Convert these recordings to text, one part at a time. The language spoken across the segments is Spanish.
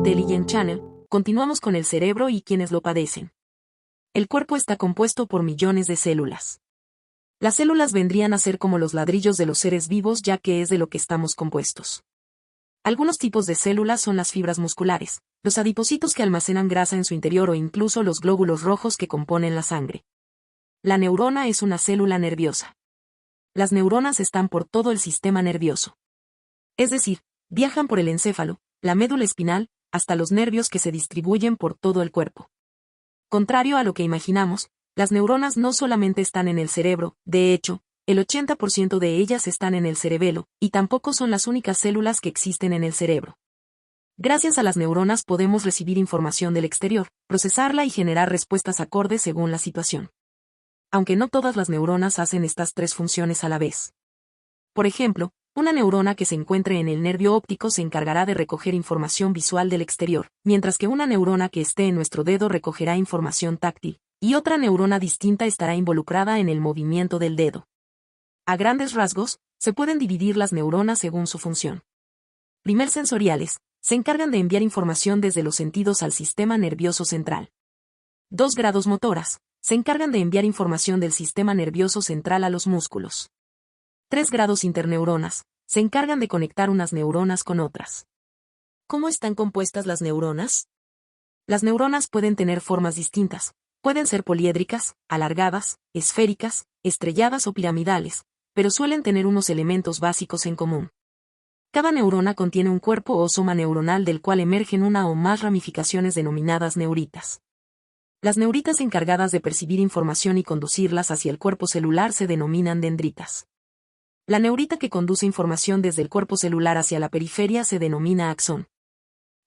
Intelligent Channel, continuamos con el cerebro y quienes lo padecen. El cuerpo está compuesto por millones de células. Las células vendrían a ser como los ladrillos de los seres vivos, ya que es de lo que estamos compuestos. Algunos tipos de células son las fibras musculares, los adipocitos que almacenan grasa en su interior o incluso los glóbulos rojos que componen la sangre. La neurona es una célula nerviosa. Las neuronas están por todo el sistema nervioso. Es decir, viajan por el encéfalo, la médula espinal, hasta los nervios que se distribuyen por todo el cuerpo. Contrario a lo que imaginamos, las neuronas no solamente están en el cerebro, de hecho, el 80% de ellas están en el cerebelo, y tampoco son las únicas células que existen en el cerebro. Gracias a las neuronas podemos recibir información del exterior, procesarla y generar respuestas acordes según la situación. Aunque no todas las neuronas hacen estas tres funciones a la vez. Por ejemplo, una neurona que se encuentre en el nervio óptico se encargará de recoger información visual del exterior, mientras que una neurona que esté en nuestro dedo recogerá información táctil, y otra neurona distinta estará involucrada en el movimiento del dedo. A grandes rasgos, se pueden dividir las neuronas según su función. Primer sensoriales, se encargan de enviar información desde los sentidos al sistema nervioso central. 2 grados motoras, se encargan de enviar información del sistema nervioso central a los músculos. 3 grados interneuronas, se encargan de conectar unas neuronas con otras. ¿Cómo están compuestas las neuronas? Las neuronas pueden tener formas distintas, pueden ser poliédricas, alargadas, esféricas, estrelladas o piramidales, pero suelen tener unos elementos básicos en común. Cada neurona contiene un cuerpo o soma neuronal del cual emergen una o más ramificaciones denominadas neuritas. Las neuritas encargadas de percibir información y conducirlas hacia el cuerpo celular se denominan dendritas. La neurita que conduce información desde el cuerpo celular hacia la periferia se denomina axón.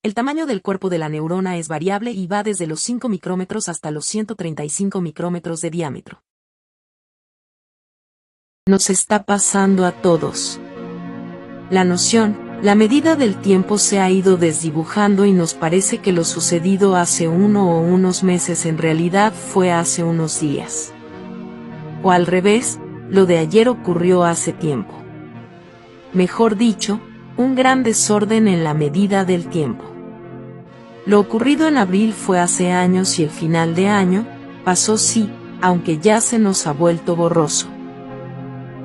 El tamaño del cuerpo de la neurona es variable y va desde los 5 micrómetros hasta los 135 micrómetros de diámetro. Nos está pasando a todos. La noción, la medida del tiempo se ha ido desdibujando y nos parece que lo sucedido hace uno o unos meses en realidad fue hace unos días. O al revés, lo de ayer ocurrió hace tiempo. Mejor dicho, un gran desorden en la medida del tiempo. Lo ocurrido en abril fue hace años y el final de año, pasó sí, aunque ya se nos ha vuelto borroso.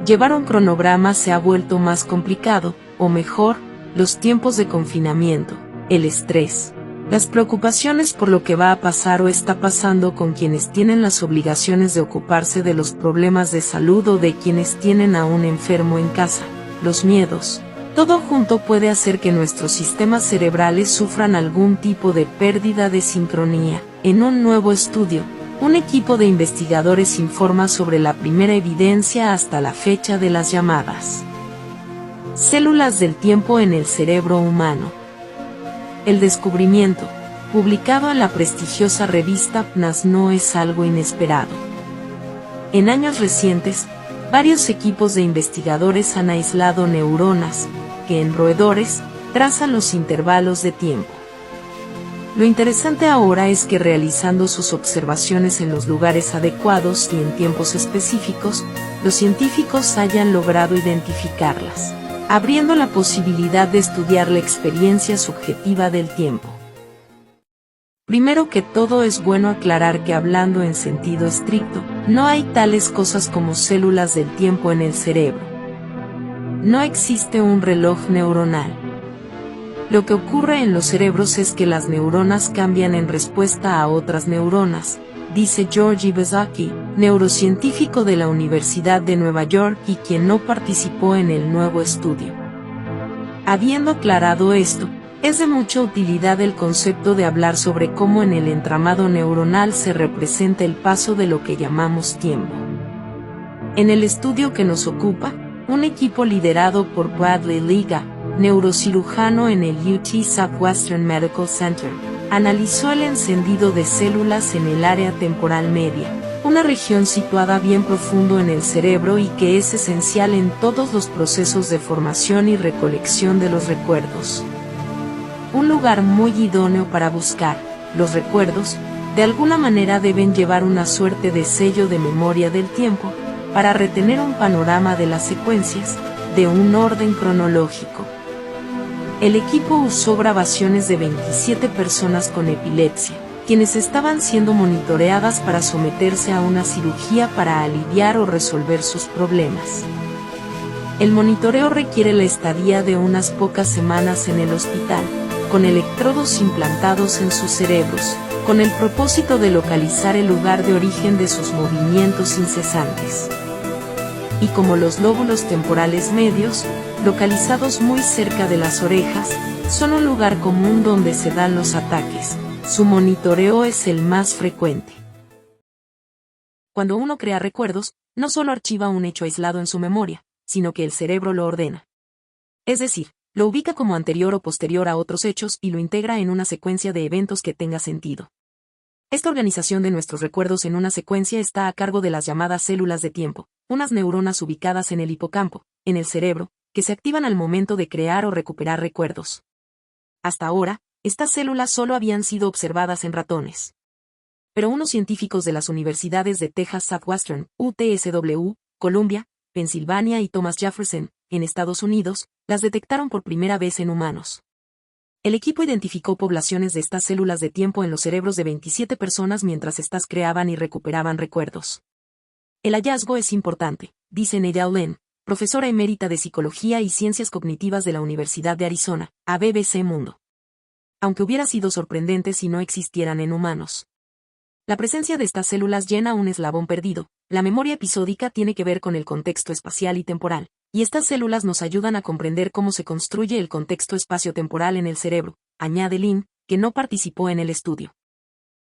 Llevar un cronograma se ha vuelto más complicado, o mejor, los tiempos de confinamiento, el estrés, las preocupaciones por lo que va a pasar o está pasando con quienes tienen las obligaciones de ocuparse de los problemas de salud o de quienes tienen a un enfermo en casa, los miedos. Todo junto puede hacer que nuestros sistemas cerebrales sufran algún tipo de pérdida de sincronía. En un nuevo estudio, un equipo de investigadores informa sobre la primera evidencia hasta la fecha de las llamadas células del tiempo en el cerebro humano. El descubrimiento, publicado en la prestigiosa revista PNAS, no es algo inesperado. En años recientes, varios equipos de investigadores han aislado neuronas, que en roedores, trazan los intervalos de tiempo. Lo interesante ahora es que realizando sus observaciones en los lugares adecuados y en tiempos específicos, los científicos hayan logrado identificarlas, abriendo la posibilidad de estudiar la experiencia subjetiva del tiempo. Primero que todo es bueno aclarar que hablando en sentido estricto, no hay tales cosas como células del tiempo en el cerebro. No existe un reloj neuronal. Lo que ocurre en los cerebros es que las neuronas cambian en respuesta a otras neuronas, dice George Ibezaki, neurocientífico de la Universidad de Nueva York y quien no participó en el nuevo estudio. Habiendo aclarado esto, es de mucha utilidad el concepto de hablar sobre cómo en el entramado neuronal se representa el paso de lo que llamamos tiempo. En el estudio que nos ocupa, un equipo liderado por Bradley Liga, neurocirujano en el UT Southwestern Medical Center, analizó el encendido de células en el área temporal media, una región situada bien profundo en el cerebro y que es esencial en todos los procesos de formación y recolección de los recuerdos. Un lugar muy idóneo para buscar. Los recuerdos, de alguna manera deben llevar una suerte de sello de memoria del tiempo, para retener un panorama de las secuencias, de un orden cronológico. El equipo usó grabaciones de 27 personas con epilepsia, quienes estaban siendo monitoreadas para someterse a una cirugía para aliviar o resolver sus problemas. El monitoreo requiere la estadía de unas pocas semanas en el hospital, con electrodos implantados en sus cerebros, con el propósito de localizar el lugar de origen de sus movimientos incesantes. Y como los lóbulos temporales medios, localizados muy cerca de las orejas, son un lugar común donde se dan los ataques, su monitoreo es el más frecuente. Cuando uno crea recuerdos, no solo archiva un hecho aislado en su memoria, sino que el cerebro lo ordena. Es decir, lo ubica como anterior o posterior a otros hechos y lo integra en una secuencia de eventos que tenga sentido. Esta organización de nuestros recuerdos en una secuencia está a cargo de las llamadas células de tiempo, unas neuronas ubicadas en el hipocampo, en el cerebro, que se activan al momento de crear o recuperar recuerdos. Hasta ahora, estas células solo habían sido observadas en ratones. Pero unos científicos de las universidades de Texas Southwestern, UTSW, Columbia, Pensilvania y Thomas Jefferson, en Estados Unidos, las detectaron por primera vez en humanos. El equipo identificó poblaciones de estas células de tiempo en los cerebros de 27 personas mientras éstas creaban y recuperaban recuerdos. El hallazgo es importante, dice Neida Olen, profesora emérita de Psicología y Ciencias Cognitivas de la Universidad de Arizona, a BBC Mundo. Aunque hubiera sido sorprendente si no existieran en humanos. La presencia de estas células llena un eslabón perdido. La memoria episódica tiene que ver con el contexto espacial y temporal, y estas células nos ayudan a comprender cómo se construye el contexto espacio-temporal en el cerebro, añade Lin, que no participó en el estudio.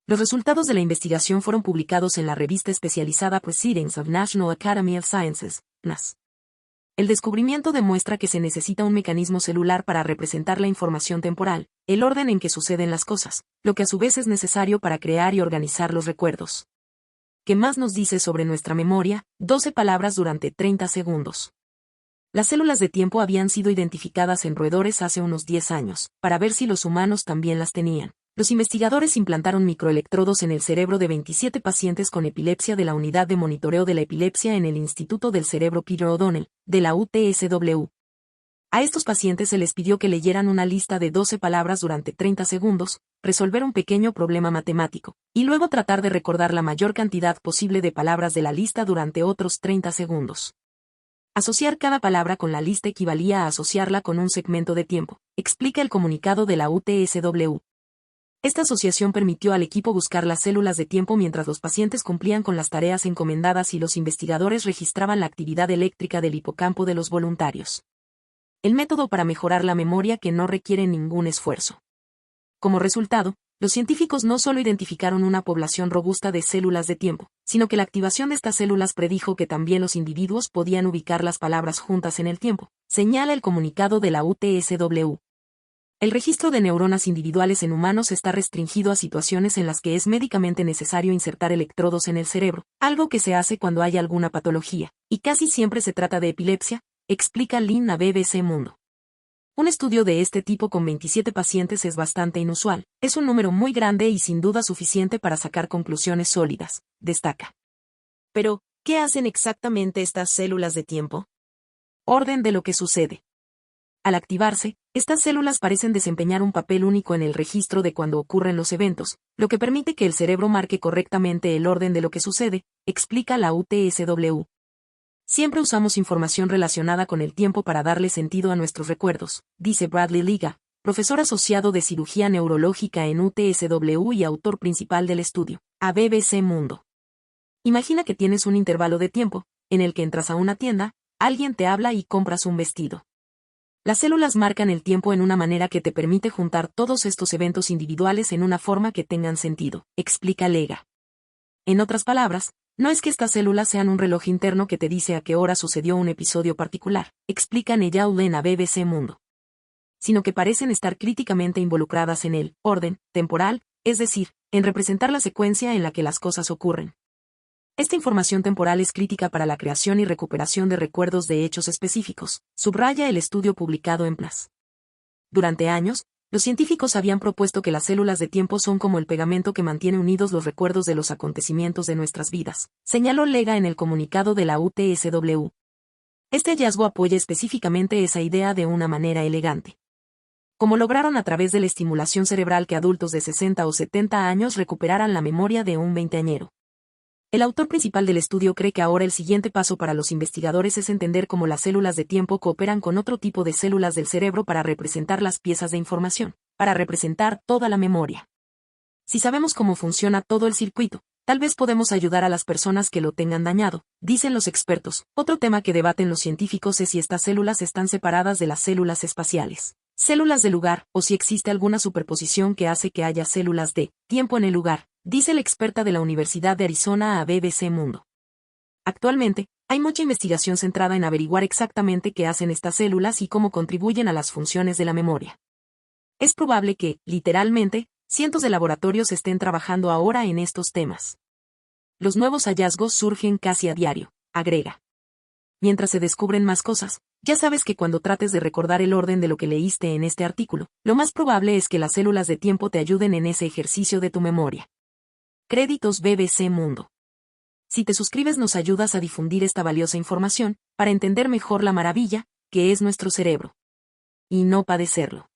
Los resultados de la investigación fueron publicados en la revista especializada Proceedings of National Academy of Sciences, NAS. El descubrimiento demuestra que se necesita un mecanismo celular para representar la información temporal, el orden en que suceden las cosas, lo que a su vez es necesario para crear y organizar los recuerdos. ¿Qué más nos dice sobre nuestra memoria? 12 palabras durante 30 segundos. Las células de tiempo habían sido identificadas en roedores hace unos 10 años, para ver si los humanos también las tenían. Los investigadores implantaron microelectrodos en el cerebro de 27 pacientes con epilepsia de la Unidad de Monitoreo de la Epilepsia en el Instituto del Cerebro Peter O'Donnell, de la UTSW. A estos pacientes se les pidió que leyeran una lista de 12 palabras durante 30 segundos, resolver un pequeño problema matemático, y luego tratar de recordar la mayor cantidad posible de palabras de la lista durante otros 30 segundos. Asociar cada palabra con la lista equivalía a asociarla con un segmento de tiempo, explica el comunicado de la UTSW. Esta asociación permitió al equipo buscar las células de tiempo mientras los pacientes cumplían con las tareas encomendadas y los investigadores registraban la actividad eléctrica del hipocampo de los voluntarios. El método para mejorar la memoria que no requiere ningún esfuerzo. Como resultado, los científicos no solo identificaron una población robusta de células de tiempo, sino que la activación de estas células predijo que también los individuos podían ubicar las palabras juntas en el tiempo, señala el comunicado de la UTSW. El registro de neuronas individuales en humanos está restringido a situaciones en las que es médicamente necesario insertar electrodos en el cerebro, algo que se hace cuando hay alguna patología, y casi siempre se trata de epilepsia, explica Lin a BBC Mundo. Un estudio de este tipo con 27 pacientes es bastante inusual, es un número muy grande y sin duda suficiente para sacar conclusiones sólidas, destaca. Pero, ¿qué hacen exactamente estas células de tiempo? Orden de lo que sucede. Al activarse, estas células parecen desempeñar un papel único en el registro de cuando ocurren los eventos, lo que permite que el cerebro marque correctamente el orden de lo que sucede, explica la UTSW. Siempre usamos información relacionada con el tiempo para darle sentido a nuestros recuerdos, dice Bradley Liga, profesor asociado de cirugía neurológica en UTSW y autor principal del estudio, a BBC Mundo. Imagina que tienes un intervalo de tiempo, en el que entras a una tienda, alguien te habla y compras un vestido. Las células marcan el tiempo en una manera que te permite juntar todos estos eventos individuales en una forma que tengan sentido, explica Lega. En otras palabras, no es que estas células sean un reloj interno que te dice a qué hora sucedió un episodio particular, explica Neida Olen a BBC Mundo. Sino que parecen estar críticamente involucradas en el orden temporal, es decir, en representar la secuencia en la que las cosas ocurren. Esta información temporal es crítica para la creación y recuperación de recuerdos de hechos específicos, subraya el estudio publicado en PNAS. Durante años, los científicos habían propuesto que las células de tiempo son como el pegamento que mantiene unidos los recuerdos de los acontecimientos de nuestras vidas, señaló Lega en el comunicado de la UTSW. Este hallazgo apoya específicamente esa idea de una manera elegante. como lograron a través de la estimulación cerebral que adultos de 60 o 70 años recuperaran la memoria de un veinteañero. El autor principal del estudio cree que ahora el siguiente paso para los investigadores es entender cómo las células de tiempo cooperan con otro tipo de células del cerebro para representar las piezas de información, para representar toda la memoria. Si sabemos cómo funciona todo el circuito, tal vez podemos ayudar a las personas que lo tengan dañado, dicen los expertos. Otro tema que debaten los científicos es si estas células están separadas de las células espaciales, células de lugar, o si existe alguna superposición que hace que haya células de tiempo en el lugar, dice la experta de la Universidad de Arizona a BBC Mundo. Actualmente, hay mucha investigación centrada en averiguar exactamente qué hacen estas células y cómo contribuyen a las funciones de la memoria. Es probable que, literalmente, cientos de laboratorios estén trabajando ahora en estos temas. Los nuevos hallazgos surgen casi a diario, agrega. Mientras se descubren más cosas, ya sabes que cuando trates de recordar el orden de lo que leíste en este artículo, lo más probable es que las células de tiempo te ayuden en ese ejercicio de tu memoria. Créditos BBC Mundo. Si te suscribes nos ayudas a difundir esta valiosa información, para entender mejor la maravilla, que es nuestro cerebro. Y no padecerlo.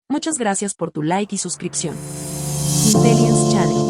Muchas gracias por tu like y suscripción. Intellience Channel.